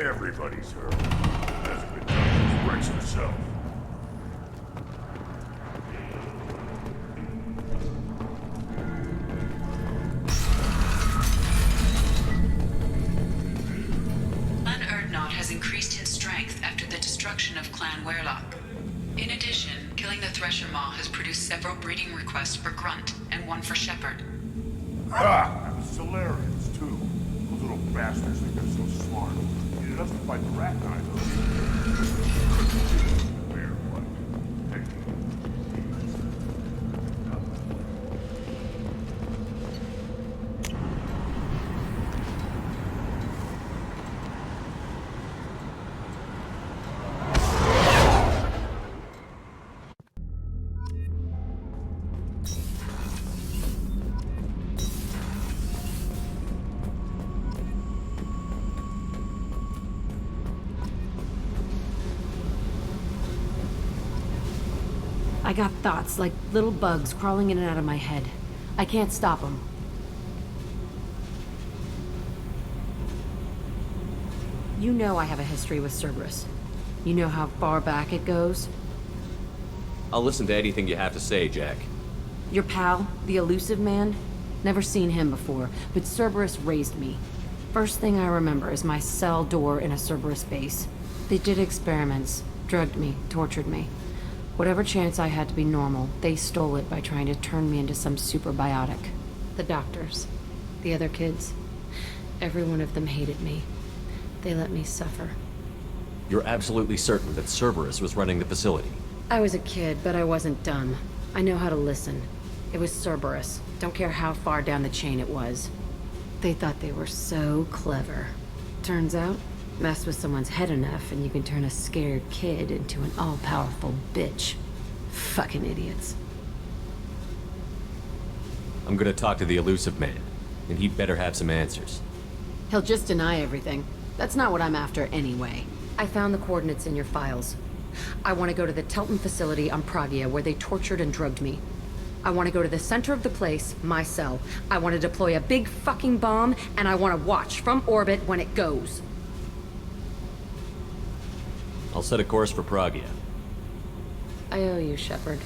Everybody's hurt. Hasn't been done since Rex himself. Has increased in strength after the destruction of Clan Werlock. In addition, killing the Thresher Maw has produced several breeding requests for Grunt and one for Shepherd. Ah! And Solarians, too. Those little bastards think they're so smart. Needed us to fight the rat guy, though. Fair fight. Hey. I got thoughts like little bugs crawling in and out of my head. I can't stop them. You know I have a history with Cerberus. You know how far back it goes? I'll listen to anything you have to say, Jack. Your pal, the elusive man? Never seen him before, but Cerberus raised me. First thing I remember is my cell door in a Cerberus base. They did experiments, drugged me, tortured me. Whatever chance I had to be normal, they stole it by trying to turn me into some superbiotic. The doctors, the other kids, every one of them hated me. They let me suffer. You're absolutely certain that Cerberus was running the facility? I was a kid, but I wasn't dumb. I know how to listen. It was Cerberus. Don't care how far down the chain it was. They thought they were so clever. Turns out, mess with someone's head enough and you can turn a scared kid into an all-powerful bitch. Fucking idiots. I'm gonna talk to the elusive man, and he'd better have some answers. He'll just deny everything. That's not what I'm after anyway. I found the coordinates in your files. I want to go to the Telton facility on Pragia where they tortured and drugged me. I want to go to the center of the place, my cell. I want to deploy a big fucking bomb, and I want to watch from orbit when it goes. I'll set a course for Pragia. I owe you, Shepherd.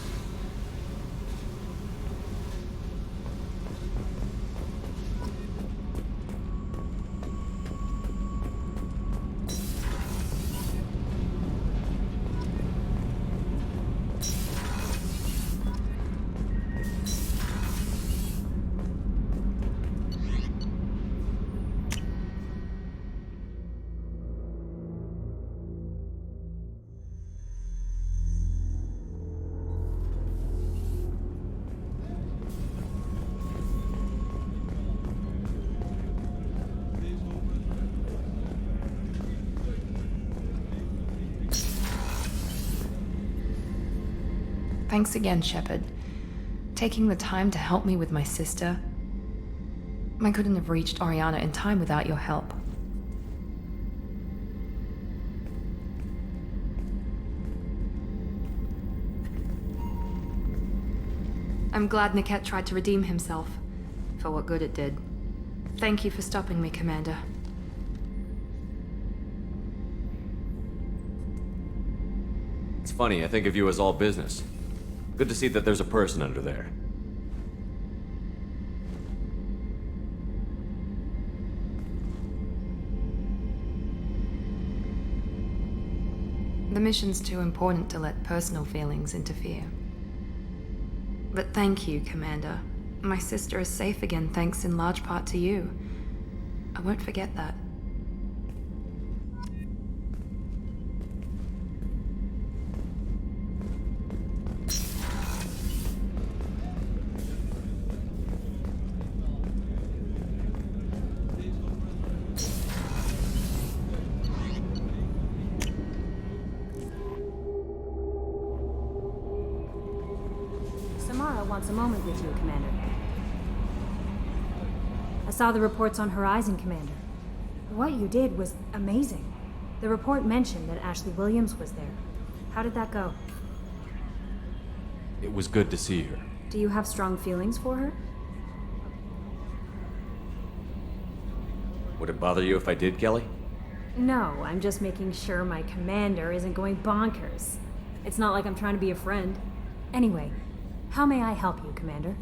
Thanks again, Shepherd. Taking the time to help me with my sister. I couldn't have reached Oriana in time without your help. I'm glad Niket tried to redeem himself, for what good it did. Thank you for stopping me, Commander. It's funny, I think of you as all business. Good to see that there's a person under there. The mission's too important to let personal feelings interfere. But thank you, Commander. My sister is safe again thanks in large part to you. I won't forget that. Samara wants a moment with you, Commander. I saw the reports on Horizon, Commander. What you did was amazing. The report mentioned that Ashley Williams was there. How did that go? It was good to see her. Do you have strong feelings for her? Would it bother you if I did, Kelly? No, I'm just making sure my commander isn't going bonkers. It's not like I'm trying to be a friend. Anyway, how may I help you, Commander?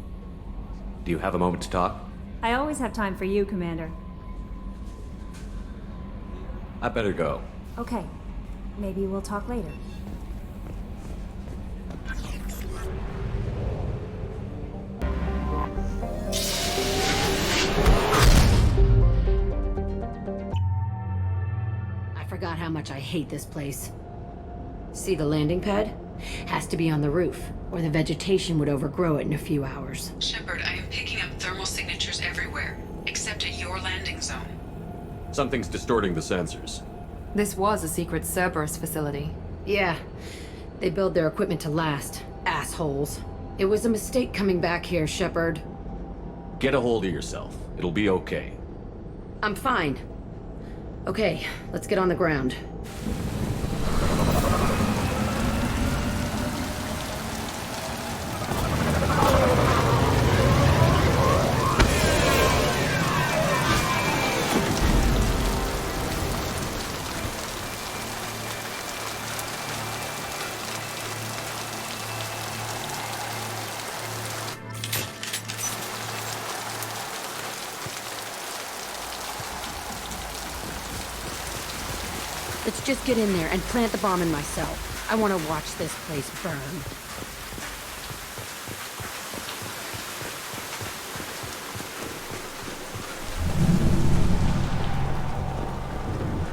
Do you have a moment to talk? I always have time for you, Commander. I better go. Okay, maybe we'll talk later. I forgot how much I hate this place. See the landing pad? Has to be on the roof, or the vegetation would overgrow it in a few hours. Shepard, I am picking up thermal signatures everywhere, except at your landing zone. Something's distorting the sensors. This was a secret Cerberus facility. Yeah, they build their equipment to last. Assholes. It was a mistake coming back here, Shepard. Get a hold of yourself. It'll be okay. I'm fine. Okay, let's get on the ground. Let's just get in there and plant the bomb in myself. I want to watch this place burn.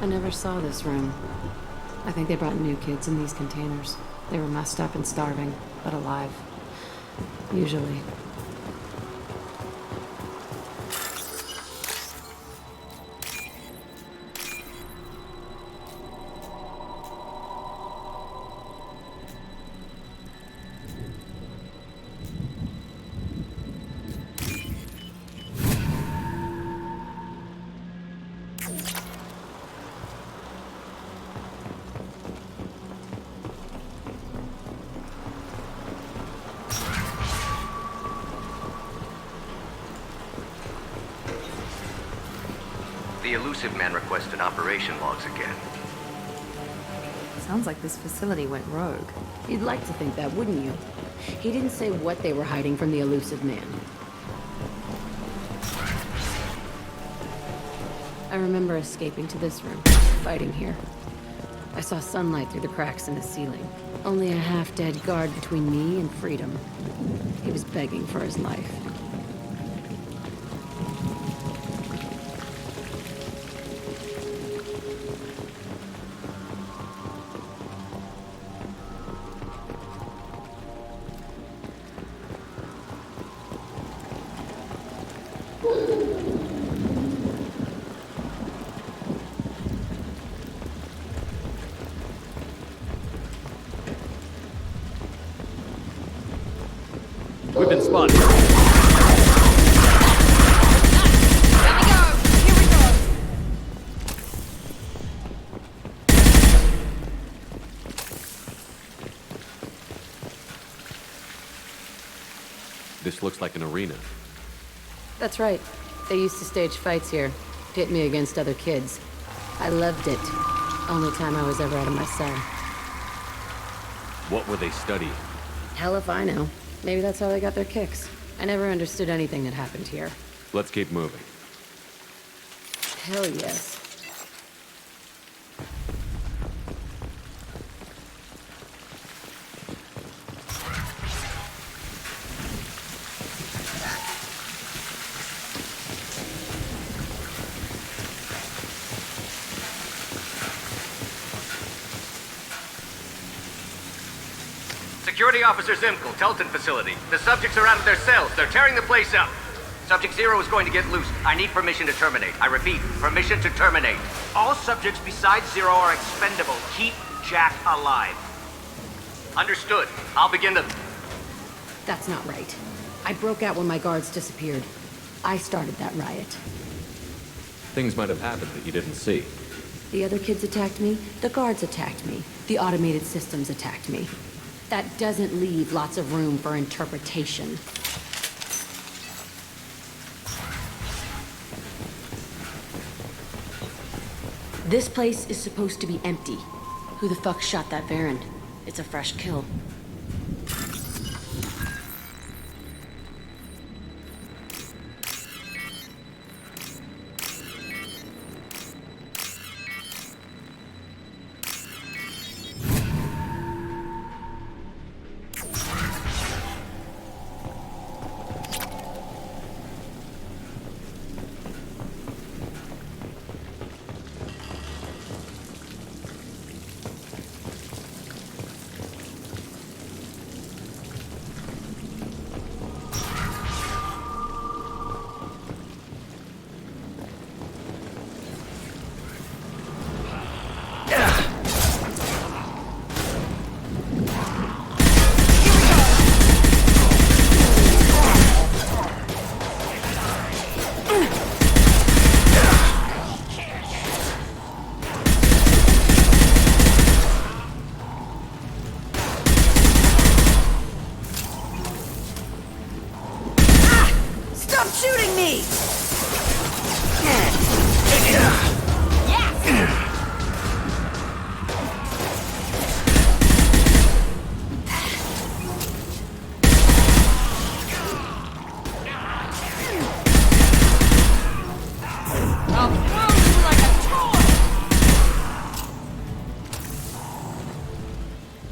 I never saw this room. I think they brought new kids in these containers. They were messed up and starving, but alive. Usually. The elusive man requested operation logs again. Sounds like this facility went rogue. You'd like to think that, wouldn't you? He didn't say what they were hiding from the elusive man. I remember escaping to this room, fighting here. I saw sunlight through the cracks in the ceiling. Only a half-dead guard between me and freedom. He was begging for his life. We've been spotted. This looks like an arena. That's right. They used to stage fights here, pit me against other kids. I loved it. Only time I was ever out of my cell. What were they studying? Hell if I know. Maybe that's how they got their kicks. I never understood anything that happened here. Let's keep moving. Hell yes. Security Officer Zimkel, Telton facility. The subjects are out of their cells. They're tearing the place up. Subject Zero is going to get loose. I need permission to terminate. I repeat, permission to terminate. All subjects besides Zero are expendable. Keep Jack alive. Understood. I'll begin the... That's not right. I broke out when my guards disappeared. I started that riot. Things might have happened that you didn't see. The other kids attacked me, the guards attacked me, the automated systems attacked me. That doesn't leave lots of room for interpretation. This place is supposed to be empty. Who the fuck shot that Baron? It's a fresh kill.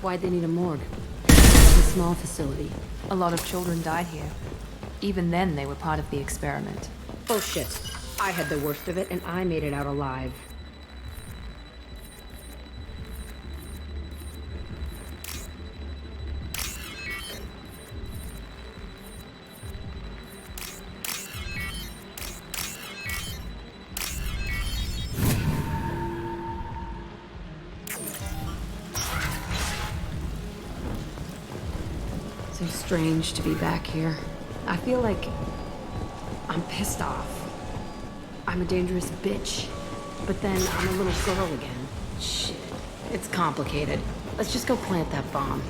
Why'd they need a morgue? It's a small facility. A lot of children died here. Even then, they were part of the experiment. Bullshit. I had the worst of it, and I made it out alive. So strange to be back here. I feel like I'm pissed off. I'm a dangerous bitch. But then I'm a little girl again. Shit. It's complicated. Let's just go plant that bomb.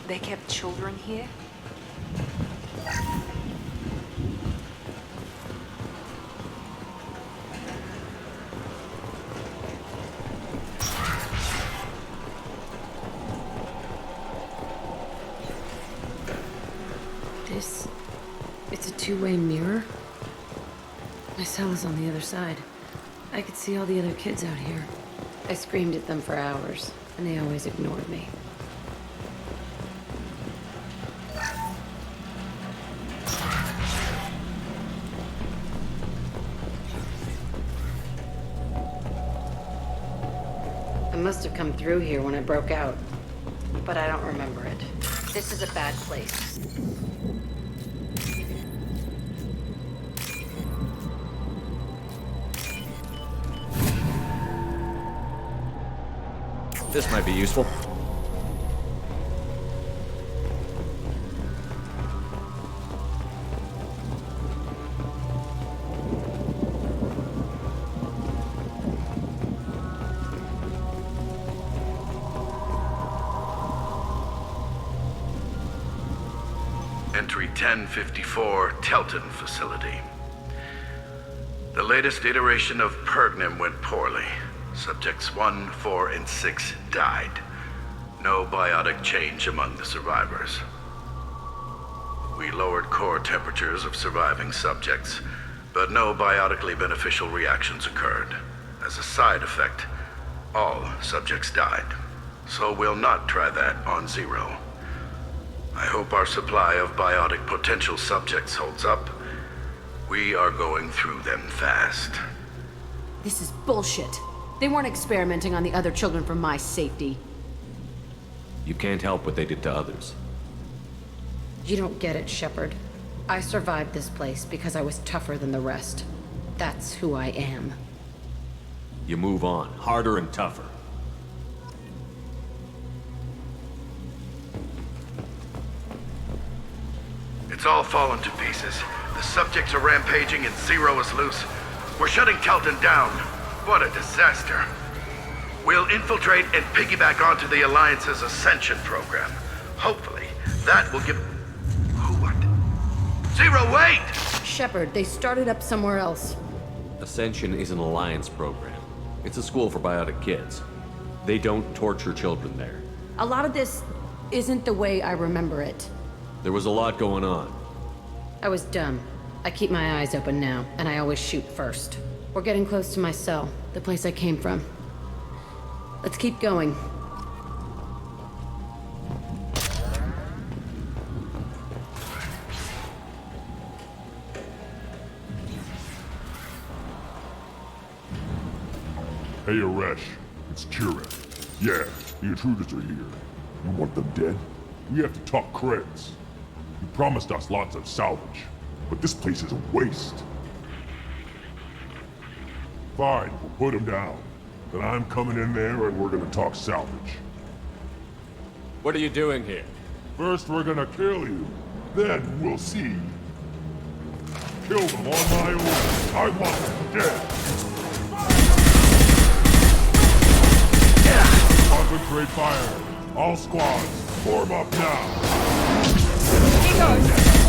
They kept children here? It's a two-way mirror? My cell is on the other side. I could see all the other kids out here. I screamed at them for hours, and they always ignored me. I must have come through here when I broke out, but I don't remember it. This is a bad place. This might be useful. Entry 1054, Telton Facility. The latest iteration of Pergnim went poorly. Subjects 1, 4, and 6 died. No biotic change among the survivors. We lowered core temperatures of surviving subjects, but no biotically beneficial reactions occurred. As a side effect, all subjects died. So we'll not try that on Zero. I hope our supply of biotic potential subjects holds up. We are going through them fast. This is bullshit. They weren't experimenting on the other children for my safety. You can't help what they did to others. You don't get it, Shepard. I survived this place because I was tougher than the rest. That's who I am. You move on, harder and tougher. It's all fallen to pieces. The subjects are rampaging and Zero is loose. We're shutting Telton down. What a disaster. We'll infiltrate and piggyback onto the Alliance's Ascension program. Hopefully, that will give... Who what? Zero, wait! Shepard, they started up somewhere else. Ascension is an alliance program. It's a school for biotic kids. They don't torture children there. A lot of this isn't the way I remember it. There was a lot going on. I was dumb. I keep my eyes open now, and I always shoot first. We're getting close to my cell, the place I came from. Let's keep going. Hey, Aresh. It's Kira. Yeah, the intruders are here. You want them dead? We have to talk credits. You promised us lots of salvage, but this place is a waste. Fine, we'll put them down. Then I'm coming in there and we're gonna talk salvage. What are you doing here? First we're gonna kill you, then we'll see. Kill them on my own. I want them dead. Concentrate fire. All squads, form up now. He goes!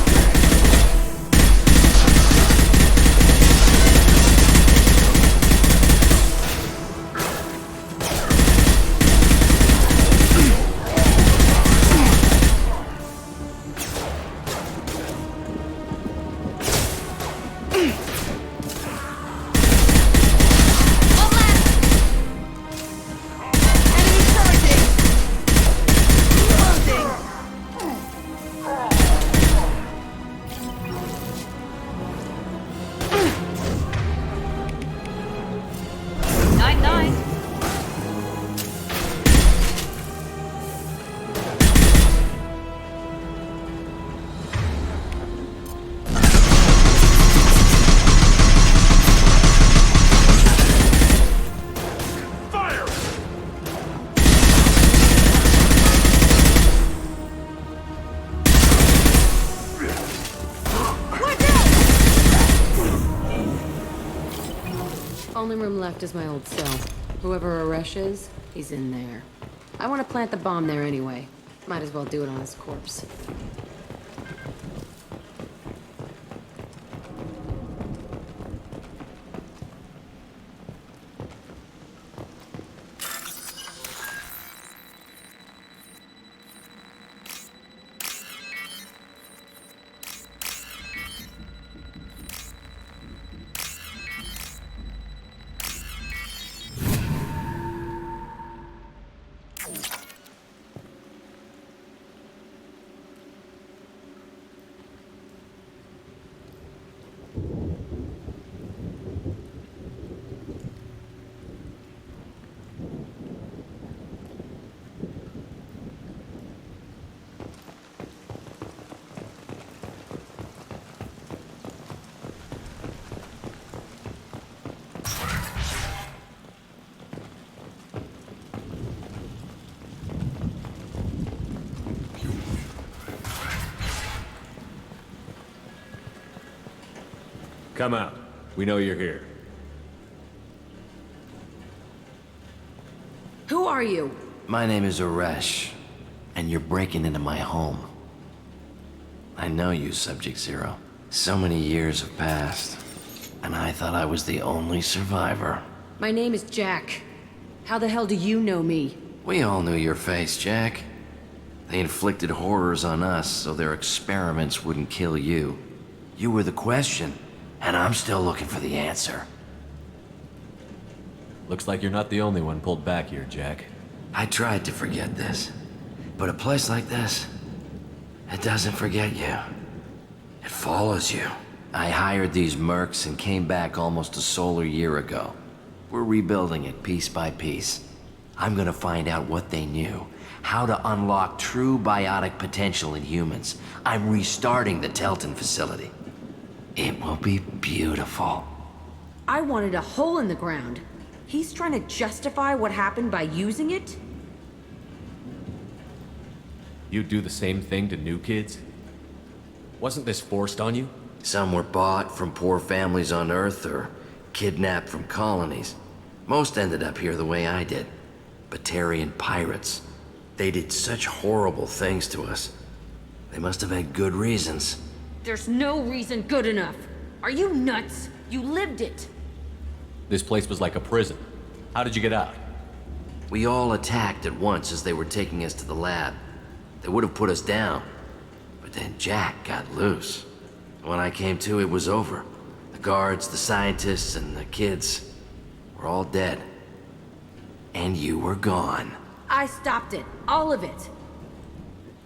Only room left is my old cell. Whoever Aresh is, he's in there. I want to plant the bomb there anyway. Might as well do it on his corpse. Come out. We know you're here. Who are you? My name is Aresh, and you're breaking into my home. I know you, Subject Zero. So many years have passed, and I thought I was the only survivor. My name is Jack. How the hell do you know me? We all knew your face, Jack. They inflicted horrors on us so their experiments wouldn't kill you. You were the question, and I'm still looking for the answer. Looks like you're not the only one pulled back here, Jack. I tried to forget this, but a place like this, it doesn't forget you. It follows you. I hired these mercs and came back almost a solar year ago. We're rebuilding it piece by piece. I'm gonna find out what they knew how to unlock true biotic potential in humans. I'm restarting the Telton facility. It will be beautiful. I wanted a hole in the ground. He's trying to justify what happened by using it? You do the same thing to new kids? Wasn't this forced on you? Some were bought from poor families on Earth or kidnapped from colonies. Most ended up here the way I did. Batarian pirates. They did such horrible things to us. They must have had good reasons. There's no reason good enough. Are you nuts? You lived it. This place was like a prison. How did you get out? We all attacked at once as they were taking us to the lab. They would have put us down. But then Jack got loose. When I came to, it was over. The guards, the scientists, and the kids were all dead. And you were gone. I stopped it. All of it.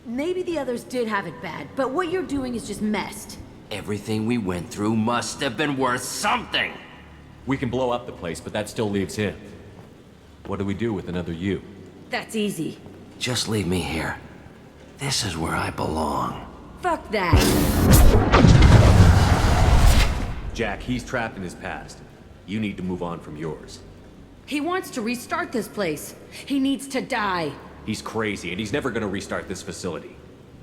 Maybe the others did have it bad, but what you're doing is just messed. Everything we went through must have been worth something! We can blow up the place, but that still leaves him. What do we do with another you? That's easy. Just leave me here. This is where I belong. Fuck that. Jack, he's trapped in his past. You need to move on from yours. He wants to restart this place. He needs to die. He's crazy, and he's never gonna restart this facility.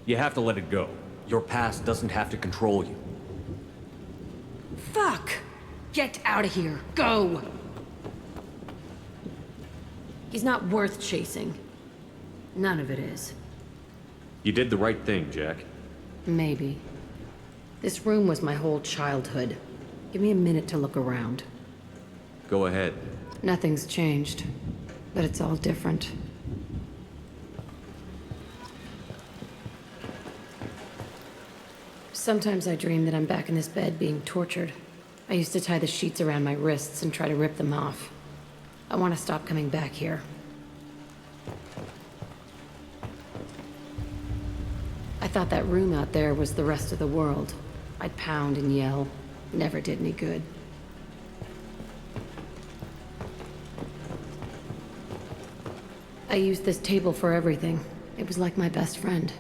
You have to let it go. Your past doesn't have to control you. Fuck! Get out of here. Go! He's not worth chasing. None of it is. You did the right thing, Jack. Maybe. This room was my whole childhood. Give me a minute to look around. Go ahead. Nothing's changed, but it's all different. Sometimes I dream that I'm back in this bed being tortured. I used to tie the sheets around my wrists and try to rip them off. I want to stop coming back here. I thought that room out there was the rest of the world. I'd pound and yell. Never did any good. I used this table for everything. It was like my best friend.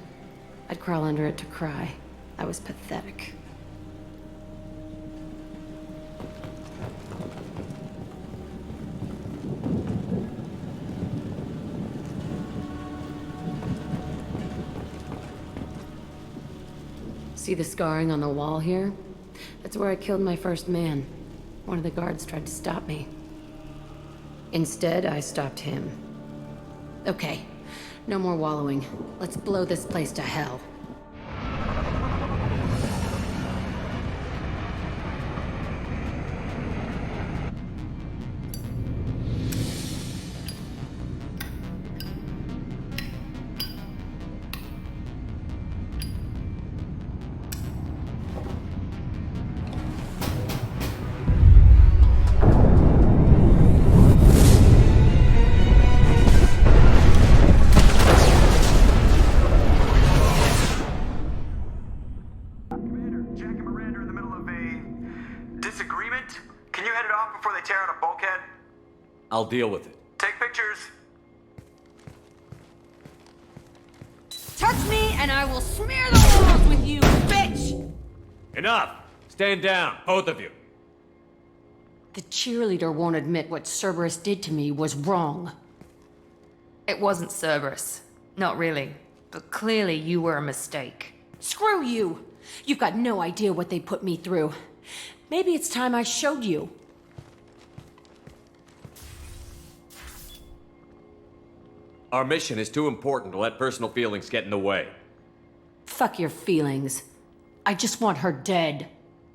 I'd crawl under it to cry. I was pathetic. See the scarring on the wall here? That's where I killed my first man. One of the guards tried to stop me. Instead, I stopped him. Okay, no more wallowing. Let's blow this place to hell. I'll deal with it. Take pictures. Touch me and I will smear the walls with you, bitch! Enough! Stand down, both of you. The cheerleader won't admit what Cerberus did to me was wrong. It wasn't Cerberus. Not really. But clearly you were a mistake. Screw you! You've got no idea what they put me through. Maybe it's time I showed you. Our mission is too important to let personal feelings get in the way. Fuck your feelings. I just want her dead.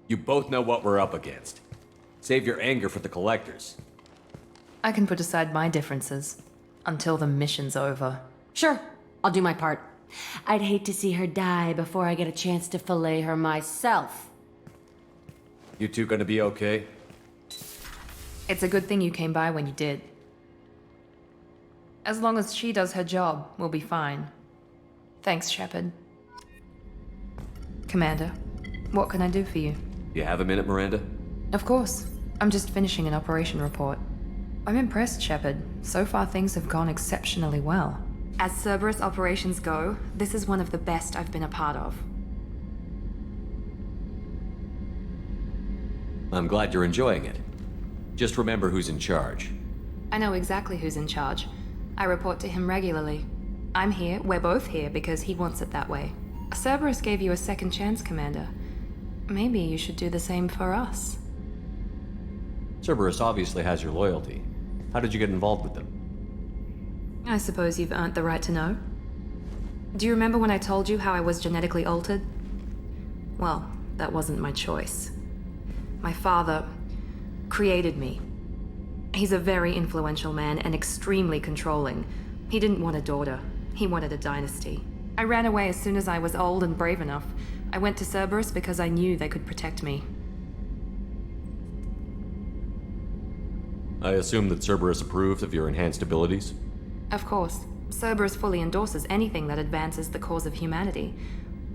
You both know what we're up against. Save your anger for the collectors. I can put aside my differences until the mission's over. Sure, I'll do my part. I'd hate to see her die before I get a chance to fillet her myself. You two gonna be okay? It's a good thing you came by when you did. As long as she does her job, we'll be fine. Thanks, Shepard. Commander, what can I do for you? You have a minute, Miranda? Of course. I'm just finishing an operation report. I'm impressed, Shepard. So far things have gone exceptionally well. As Cerberus operations go, this is one of the best I've been a part of. I'm glad you're enjoying it. Just remember who's in charge. I know exactly who's in charge. I report to him regularly. I'm here, we're both here, because he wants it that way. Cerberus gave you a second chance, Commander. Maybe you should do the same for us. Cerberus obviously has your loyalty. How did you get involved with them? I suppose you've earned the right to know. Do you remember when I told you how I was genetically altered? Well, that wasn't my choice. My father created me. He's a very influential man and extremely controlling. He didn't want a daughter. He wanted a dynasty. I ran away as soon as I was old and brave enough. I went to Cerberus because I knew they could protect me. I assume that Cerberus approved of your enhanced abilities? Of course. Cerberus fully endorses anything that advances the cause of humanity.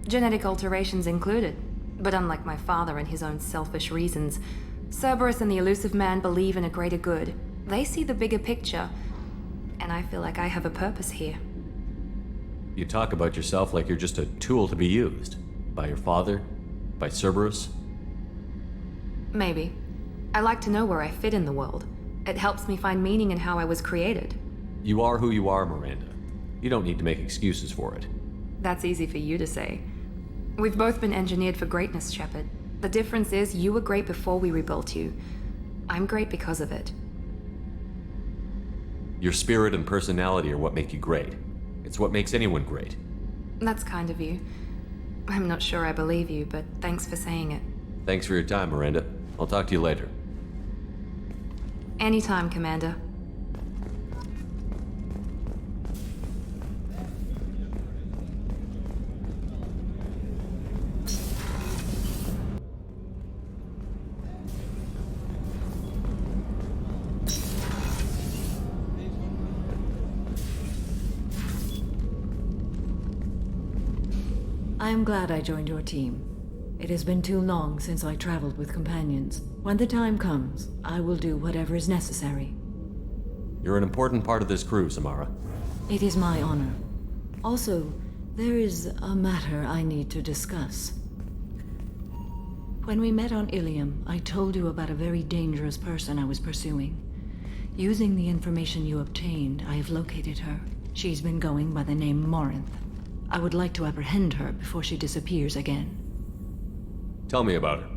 Genetic alterations included. But unlike my father and his own selfish reasons, Cerberus and the Elusive Man believe in a greater good. They see the bigger picture, and I feel like I have a purpose here. You talk about yourself like you're just a tool to be used. By your father? By Cerberus? Maybe. I like to know where I fit in the world. It helps me find meaning in how I was created. You are who you are, Miranda. You don't need to make excuses for it. That's easy for you to say. We've both been engineered for greatness, Shepard. The difference is you were great before we rebuilt you. I'm great because of it. Your spirit and personality are what make you great. It's what makes anyone great. That's kind of you. I'm not sure I believe you, but thanks for saying it. Thanks for your time, Miranda. I'll talk to you later. Anytime, Commander. I am glad I joined your team. It has been too long since I traveled with companions. When the time comes, I will do whatever is necessary. You're an important part of this crew, Samara. It is my honor. Also, there is a matter I need to discuss. When we met on Ilium, I told you about a very dangerous person I was pursuing. Using the information you obtained, I have located her. She's been going by the name Morinth. I would like to apprehend her before she disappears again. Tell me about her.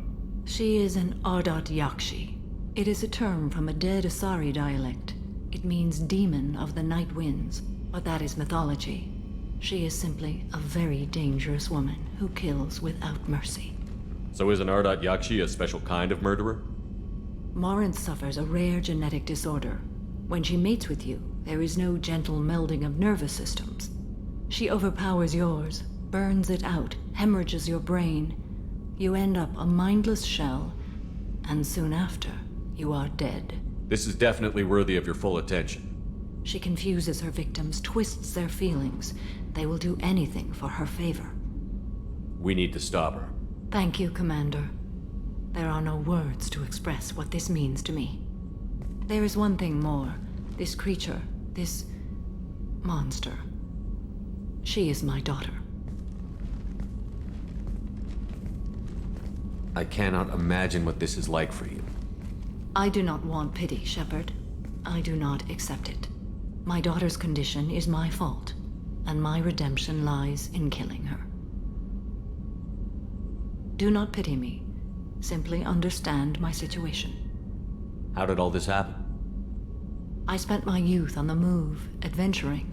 She is an Ardat Yakshi. It is a term from a dead Asari dialect. It means demon of the night winds, but that is mythology. She is simply a very dangerous woman who kills without mercy. So is an Ardat Yakshi a special kind of murderer? Morinth suffers a rare genetic disorder. When she mates with you, there is no gentle melding of nervous systems. She overpowers yours, burns it out, hemorrhages your brain. You end up a mindless shell, and soon after, you are dead. This is definitely worthy of your full attention. She confuses her victims, twists their feelings. They will do anything for her favor. We need to stop her. Thank you, Commander. There are no words to express what this means to me. There is one thing more. This creature, this monster. She is my daughter. I cannot imagine what this is like for you. I do not want pity, Shepard. I do not accept it. My daughter's condition is my fault, and my redemption lies in killing her. Do not pity me. Simply understand my situation. How did all this happen? I spent my youth on the move, adventuring.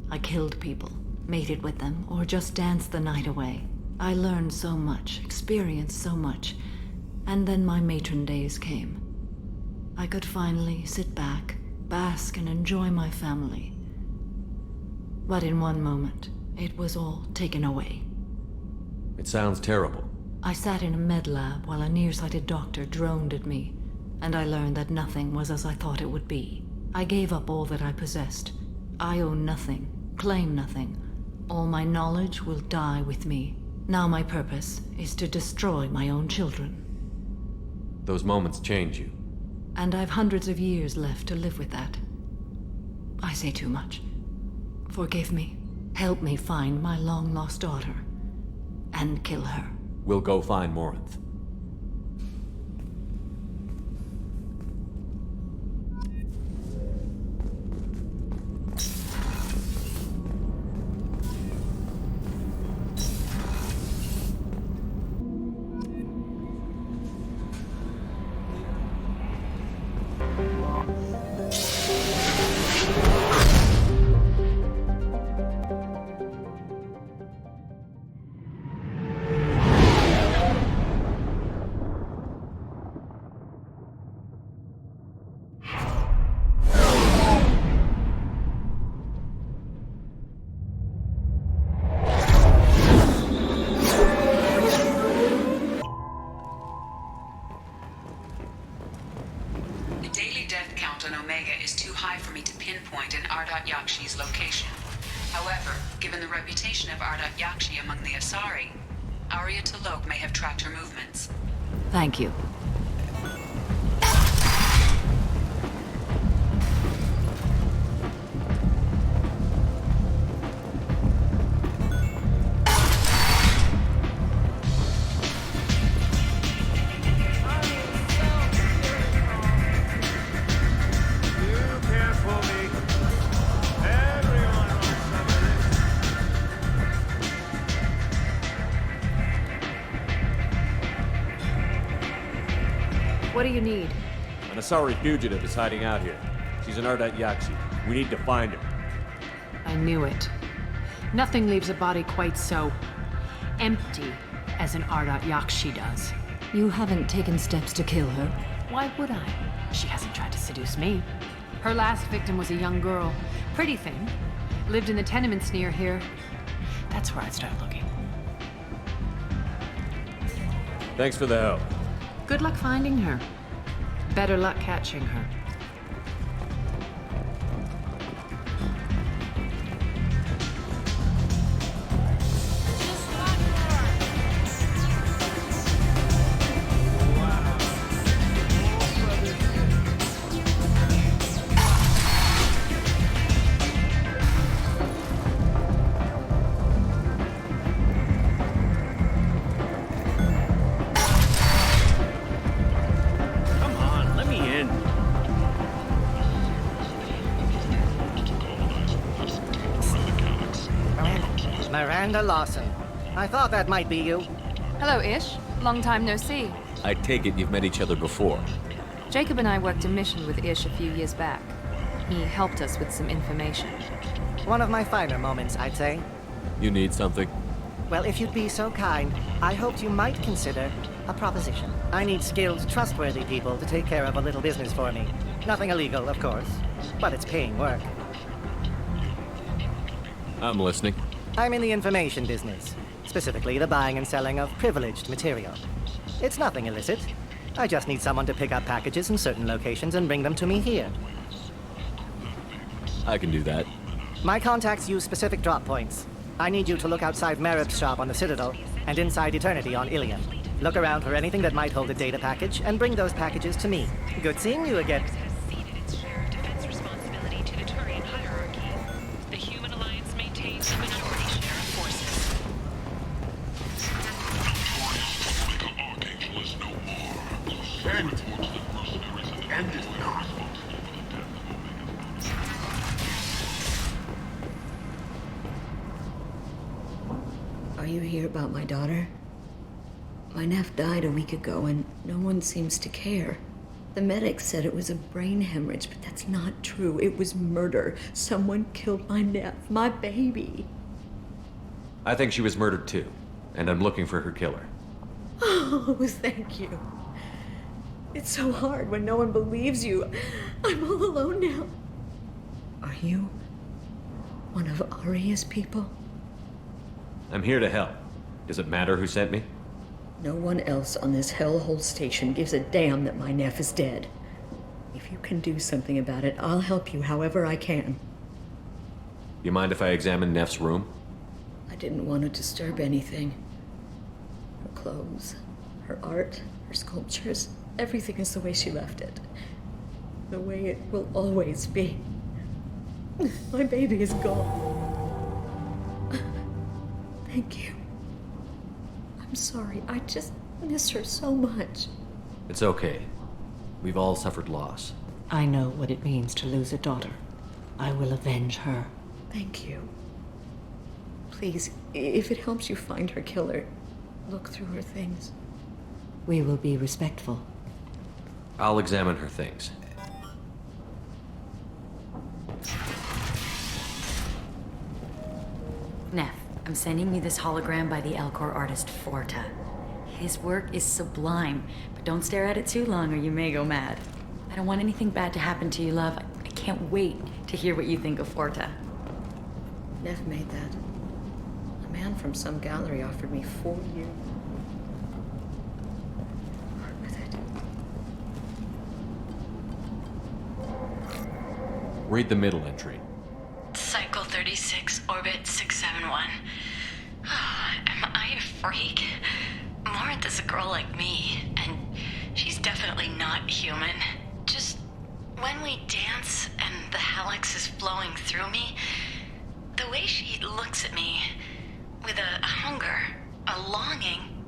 I killed people, mated with them, or just danced the night away. I learned so much, experienced so much, and then my matron days came. I could finally sit back, bask and enjoy my family. But in one moment, it was all taken away. It sounds terrible. I sat in a med lab while a nearsighted doctor droned at me, and I learned that nothing was as I thought it would be. I gave up all that I possessed. I own nothing, claim nothing. All my knowledge will die with me. Now my purpose is to destroy my own children. Those moments change you. And I've hundreds of years left to live with that. I say too much. Forgive me. Help me find my long-lost daughter. And kill her. We'll go find Morinth. However, given the reputation of Ardat Yakshi among the Asari, Arya T'Loak may have tracked her movements. Thank you. What do you need? An Asari fugitive is hiding out here. She's an Ardat Yakshi. We need to find her. I knew it. Nothing leaves a body quite so empty as an Ardat Yakshi does. You haven't taken steps to kill her? Why would I? She hasn't tried to seduce me. Her last victim was a young girl. Pretty thing. Lived in the tenements near here. That's where I'd start looking. Thanks for the help. Good luck finding her. Better luck catching her. Miranda Lawson. I thought that might be you. Hello, Ish. Long time no see. I take it you've met each other before. Jacob and I worked a mission with Ish a few years back. He helped us with some information. One of my finer moments, I'd say. You need something? Well, if you'd be so kind, I hoped you might consider a proposition. I need skilled, trustworthy people to take care of a little business for me. Nothing illegal, of course, but it's paying work. I'm listening. I'm in the information business, specifically the buying and selling of privileged material. It's nothing illicit. I just need someone to pick up packages in certain locations and bring them to me here. I can do that. My contacts use specific drop points. I need you to look outside Merib's shop on the Citadel and inside Eternity on Ilium. Look around for anything that might hold a data package and bring those packages to me. Good seeing you again. Are you here about my daughter? My nephew died a week ago and no one seems to care. The medics said it was a brain hemorrhage, but that's not true. It was murder. Someone killed my nephew, my baby. I think she was murdered too, and I'm looking for her killer. Oh, thank you. It's so hard when no one believes you. I'm all alone now. Are you one of Arya's people? I'm here to help. Does it matter who sent me? No one else on this hellhole station gives a damn that my nephew is dead. If you can do something about it, I'll help you however I can. You mind if I examine Neff's room? I didn't want to disturb anything. Her clothes, her art, her sculptures, everything is the way she left it. The way it will always be. My baby is gone. Thank you. I'm sorry. I just miss her so much. It's okay. We've all suffered loss. I know what it means to lose a daughter. I will avenge her. Thank you. Please, if it helps you find her killer, look through her things. We will be respectful. I'll examine her things. Neff, I'm sending you this hologram by the Elcor artist Forta. His work is sublime, but don't stare at it too long or you may go mad. I don't want anything bad to happen to you, love. I can't wait to hear what you think of Forta. Neff made that. A man from some gallery offered me 4 years. Part with it. Read the middle entry. Cycle 36, orbit 671. Am I a freak? Morinth is a girl like me, and she's definitely not human. Just when we dance and the helix is flowing through me, the way she looks at me with a hunger, a longing,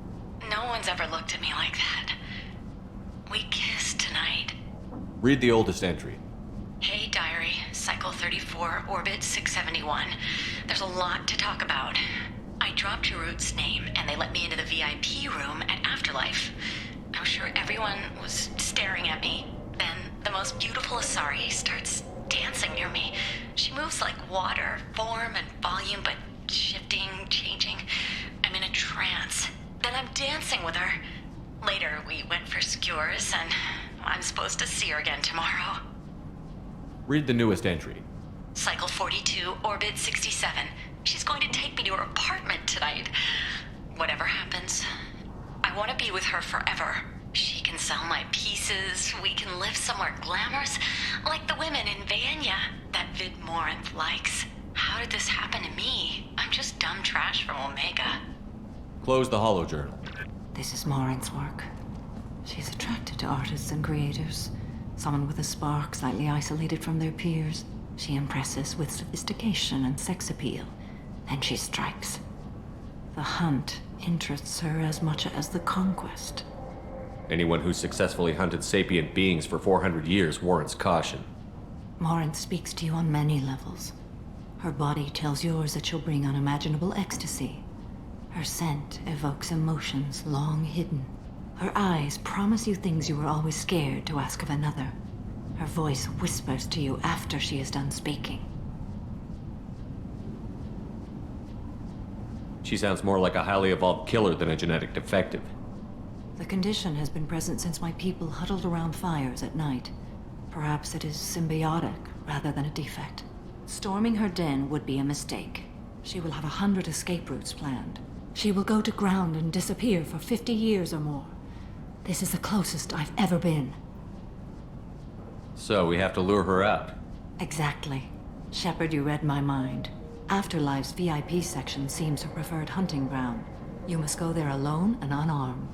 no one's ever looked at me like that. We kissed tonight. Read the oldest entry. Hey, diary. Cycle 34, orbit 671. There's a lot to talk about. I dropped Jarut's name, and they let me into the VIP room at Afterlife. I was sure everyone was staring at me. Then the most beautiful Asari starts dancing near me. She moves like water, form and volume, but shifting, changing. I'm in a trance. Then I'm dancing with her. Later, we went for skewers, and I'm supposed to see her again tomorrow. Read the newest entry. Cycle 42, orbit 67. She's going to take me to her apartment tonight. Whatever happens, I want to be with her forever. She can sell my pieces. We can live somewhere glamorous, like the women in Vanya that Vid Morinth likes. How did this happen to me? I'm just dumb trash from Omega. Close the holojournal. This is Morinth's work. She's attracted to artists and creators. Someone with a spark, slightly isolated from their peers. She impresses with sophistication and sex appeal. Then she strikes. The hunt interests her as much as the conquest. Anyone who's successfully hunted sapient beings for 400 years warrants caution. Morinth speaks to you on many levels. Her body tells yours that she'll bring unimaginable ecstasy. Her scent evokes emotions long hidden. Her eyes promise you things you were always scared to ask of another. Her voice whispers to you after she is done speaking. She sounds more like a highly evolved killer than a genetic defective. The condition has been present since my people huddled around fires at night. Perhaps it is symbiotic rather than a defect. Storming her den would be a mistake. She will have 100 escape routes planned. She will go to ground and disappear for 50 years or more. This is the closest I've ever been. So we have to lure her out. Exactly. Shepard, you read my mind. Afterlife's VIP section seems her preferred hunting ground. You must go there alone and unarmed.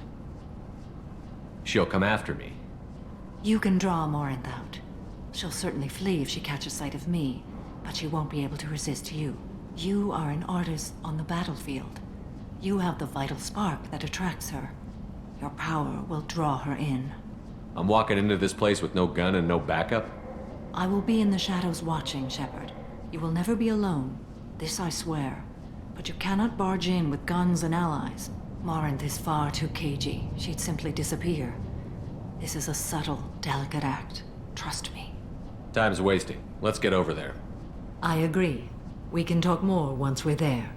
She'll come after me. You can draw Morinth out. She'll certainly flee if she catches sight of me, but she won't be able to resist you. You are an artist on the battlefield. You have the vital spark that attracts her. Your power will draw her in. I'm walking into this place with no gun and no backup? I will be in the shadows watching, Shepard. You will never be alone. This I swear. But you cannot barge in with guns and allies. Morinth is far too cagey. She'd simply disappear. This is a subtle, delicate act. Trust me. Time's wasting. Let's get over there. I agree. We can talk more once we're there.